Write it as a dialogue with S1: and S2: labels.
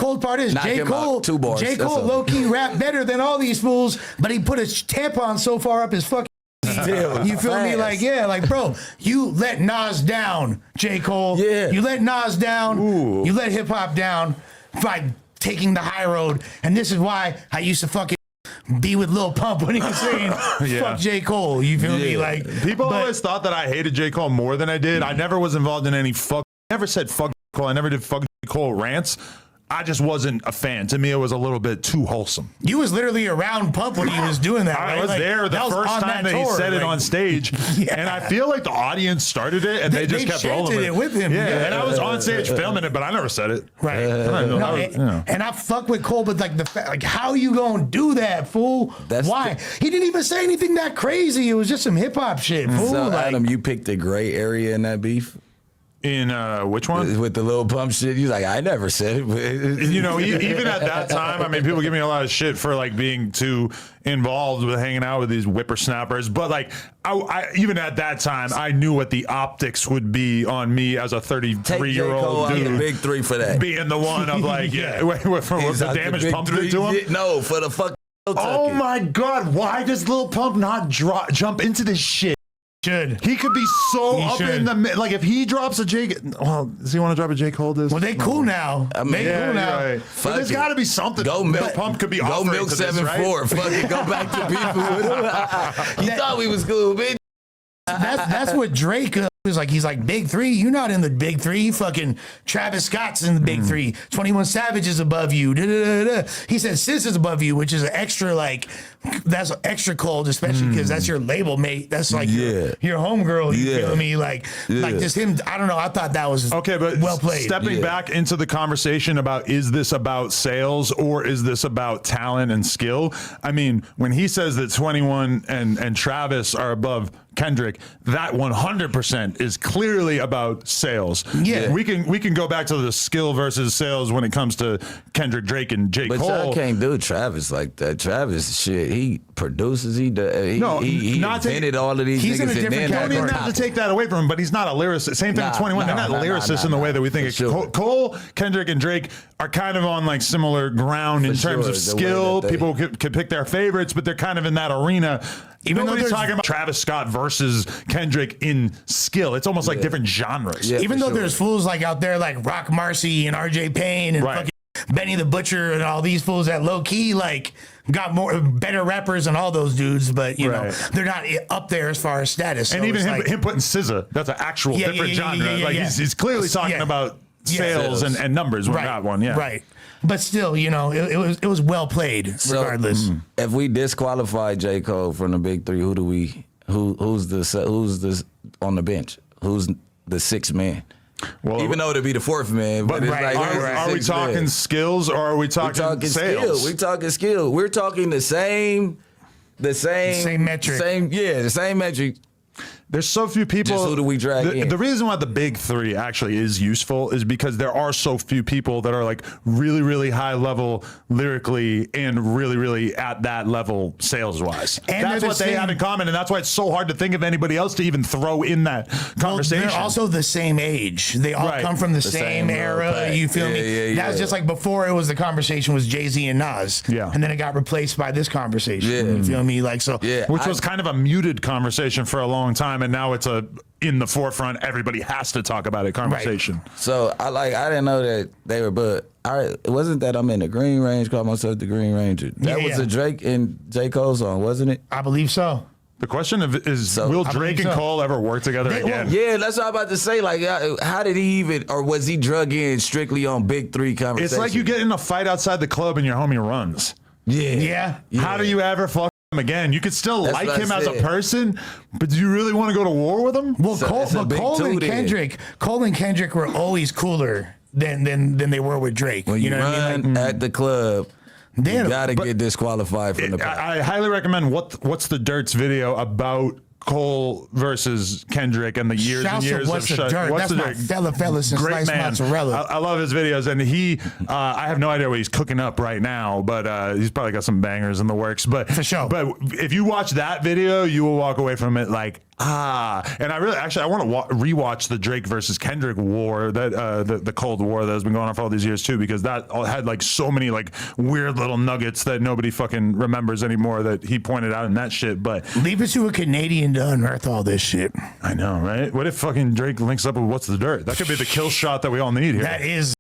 S1: cool part is J. Cole.
S2: 2 bars.
S1: J. Cole low key rap better than all these fools, but he put a tampon so far up his fucking. You feel me? Like, yeah, like, bro, you let Nas down, J. Cole.
S2: Yeah.
S1: You let Nas down. Ooh. You let hip hop down by taking the high road. And this is why I used to fucking be with Lil Pump when he was saying, fuck J. Cole. You feel me? Like,
S3: people always thought that I hated J. Cole more than I did. I never was involved in any I never said fuck Cole. I never did fuck J. Cole rants. I just wasn't a fan. To me, it was a little bit too wholesome.
S1: You was literally around Pump when he was doing that.
S3: I
S1: right?
S3: was there the first time that he said it on stage, and I feel like the audience started it, and they just kept rolling
S1: it with him.
S3: Yeah, and I was on stage filming it, but I never said it.
S1: Right. And I fuck with Cole, but like like, how you gonna do that, fool? Why? He didn't even say anything that crazy. It was just some hip hop shit, fool.
S2: So,
S1: like,
S2: Adam, you picked the gray area in that beef.
S3: In which one?
S2: With the Lil Pump shit. You like, I never said it.
S3: You know, even at that time, I mean, people give me a lot of shit for like being too involved with hanging out with these whippersnappers. But like, I even at that time, I knew what the optics would be on me as a 33-year-old dude.
S2: The big 3 for that.
S3: Being the one of like, for the damage pumped into him.
S2: No, for the fuck.
S3: Oh my God! Why does Lil Pump not jump into this shit? He could be up in the like if he drops a J. Well, does he want to drop a J. Cole disc?
S1: Well, they cool now.
S2: I mean,
S1: they cool now.
S3: Right. But there's got to be something.
S2: Go milk.
S3: Pump could be
S2: go milk 7-4. Right? Fuck it. Go back to beefing with him. You thought we was cool, bitch.
S1: That's what Drake was like. He's like, big 3. You're not in the big 3. Fucking Travis Scott's in the big 3. 21 Savage is above you. He said Sis is above you, which is an extra like. That's extra cold, especially because that's your label mate. That's like your homegirl. You feel me? Like just him. I don't know. I thought that was
S3: okay, but
S1: well played.
S3: Stepping back into the conversation about is this about sales or is this about talent and skill? I mean, when he says that 21 and Travis are above Kendrick, that 100% is clearly about sales.
S1: Yeah,
S3: we can go back to the skill versus sales when it comes to Kendrick, Drake, and J. Cole.
S2: But y'all can't do Travis like that. Travis shit. He produces. He invented all of these
S1: he's
S2: niggas.
S1: In a different
S3: I don't even have to take that away from him, but he's not a lyricist. Same thing with 21. They're not lyricists in the way that we think. Cole, Kendrick, and Drake are kind of on like similar ground in terms of skill. People could pick their favorites, but they're kind of in that arena. Even though they're talking about Travis Scott versus Kendrick in skill, it's almost like different genres.
S1: Yeah, even though there's fools like out there like Rock Marcy and RJ Payne and fucking Benny the Butcher and all these fools that low key like got better rappers than all those dudes, but you know they're not up there as far as status.
S3: And
S1: so
S3: even him putting SZA, that's an actual different genre. He's clearly talking about sales and numbers. We're not one, right.
S1: But still, you know, it was well played regardless.
S2: So, if we disqualify J. Cole from the big 3, who's the on the bench? Who's the 6th man? Well, even though to be the 4th man, but it's like,
S3: are we talking skills or are we talking sales?
S2: Skill. We're talking skill. We're talking the same
S1: metric.
S2: The same metric.
S3: There's so few people.
S2: Just who do we drag in?
S3: The reason why the big 3 actually is useful is because there are so few people that are like really, really high level lyrically and really, really at that level sales wise. And that's what they have in common, and that's why it's so hard to think of anybody else to even throw in that conversation.
S1: They're also the same age. They all come from the same era. You feel me? That was just like before. It was the conversation was Jay-Z and Nas. Yeah, and then it got replaced by this conversation. Yeah. You feel me? Like so. Yeah.
S3: Which was kind of a muted conversation for a long time. And now it's in the forefront. Everybody has to talk about it conversation.
S2: Right. So I didn't know that they were, but it wasn't that I'm in the Green Range, called myself the Green Ranger. That was a Drake and J. Cole song, wasn't it?
S1: I believe so.
S3: The question is, will Drake and Cole ever work together again?
S2: Yeah, that's what I'm about to say. Like, how did he even, or was he drug in strictly on big 3 conversations?
S3: It's like you get in a fight outside the club and your homie runs.
S1: Yeah.
S3: How do you ever fuck him again? You could still like him as a person, but do you really want to go to war with him?
S1: Well, Cole and Kendrick were always cooler than they were with Drake.
S2: When you know what I mean? Like, at the club, you gotta get disqualified from the.
S3: I highly recommend what's the Dirt's video about Cole versus Kendrick and the years and years of
S1: Dirt. That's my fella since
S3: Great
S1: Sliced Mozzarella.
S3: I love his videos, and I have no idea what he's cooking up right now, but he's probably got some bangers in the works. But
S1: for sure.
S3: But if you watch that video, you will walk away from it like, And I want to rewatch the Drake versus Kendrick war, that the Cold War that has been going on for all these years too, because that had like so many like weird little nuggets that nobody fucking remembers anymore that he pointed out in that shit. But
S1: leave it to a Canadian to unearth all this shit.
S3: I know, right? What if fucking Drake links up with What's the Dirt? That could be the kill shot that we all need here.
S1: That is